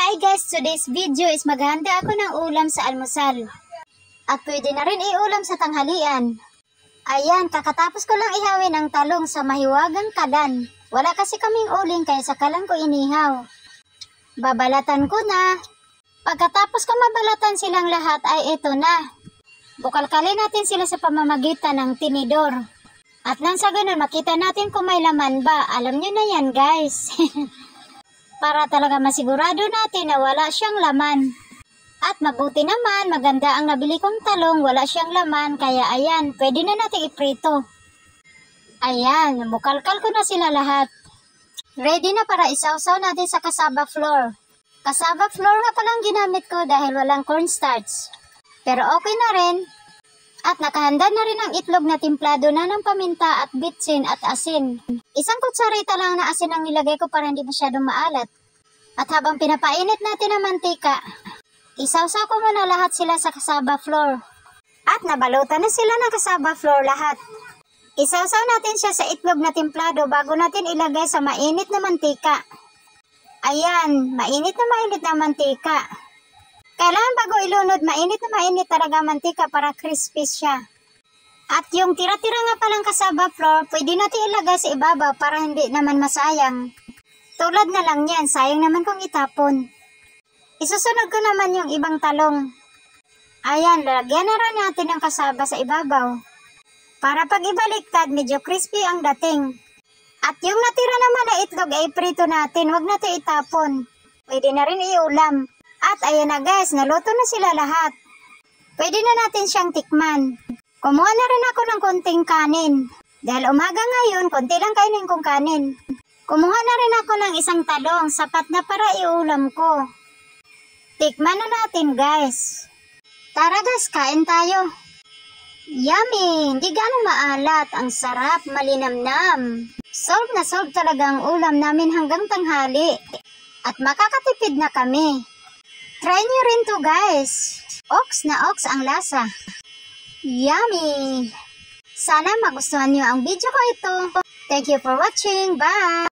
Hi guys, today's video is maghahanda ako ng ulam sa almusal. At pwede na rin iulam sa tanghalian. Ayan, kakatapos ko lang ihawin ang talong sa mahiwagang kalan. Wala kasi kaming uling kaya sa kalan ko inihaw. Babalatan ko na. Pagkatapos ko mabalatan silang lahat ay ito na. Bukalkalin natin sila sa pamamagitan ng tinidor. At nang sa ganun makita natin kung may laman ba. Alam nyo na yan guys. Para talaga masigurado natin na wala siyang laman. At mabuti naman, maganda ang nabili kong talong, wala siyang laman, kaya ayan, pwede na natin iprito. Ayan, bukalkal ko na sila lahat. Ready na para isawsaw natin sa cassava flour. Cassava flour nga palang ginamit ko dahil walang cornstarch. Pero okay na rin. At nakahanda na rin ang itlog na timplado na ng paminta at bitsin at asin. Isang kutsarita lang na asin ang nilagay ko para hindi masyadong maalat. At habang pinapainit natin ang mantika, isawsaw ko muna lahat sila sa cassava flour. At nabalutan na sila ng cassava flour lahat. Isawsaw natin siya sa itlog na timplado bago natin ilagay sa mainit na mantika. Ayan, mainit na mantika. Kailangan bago ilunod, mainit talaga mantika para crispy siya. At yung tira-tira nga palang cassava flour, pwede natin ilagay sa ibabaw para hindi naman masayang. Tulad na lang yan, sayang naman kung itapon. Isusunod ko naman yung ibang talong. Ayan, lalagyan na rin natin ng cassava sa ibabaw. Para pag ibaliktad, medyo crispy ang dating. At yung natira naman na itlog ay prito natin, wag natin itapon. Pwede na rin iulam. At ayan na guys, naluto na sila lahat. Pwede na natin siyang tikman. Kumuha na rin ako ng konting kanin. Dahil umaga ngayon, konti lang kainin kong kanin. Kumuha na rin ako ng isang talong, sapat na para iulam ko. Tikman na natin guys. Tara guys, kain tayo. Yummy! Hindi ganong maalat. Ang sarap, malinamnam. Solve na solve talaga ang ulam namin hanggang tanghali. At makakatipid na kami. Try nyo rin to guys. Ox na ox ang lasa. Yummy! Sana magustuhan nyo ang video ko ito. Thank you for watching. Bye!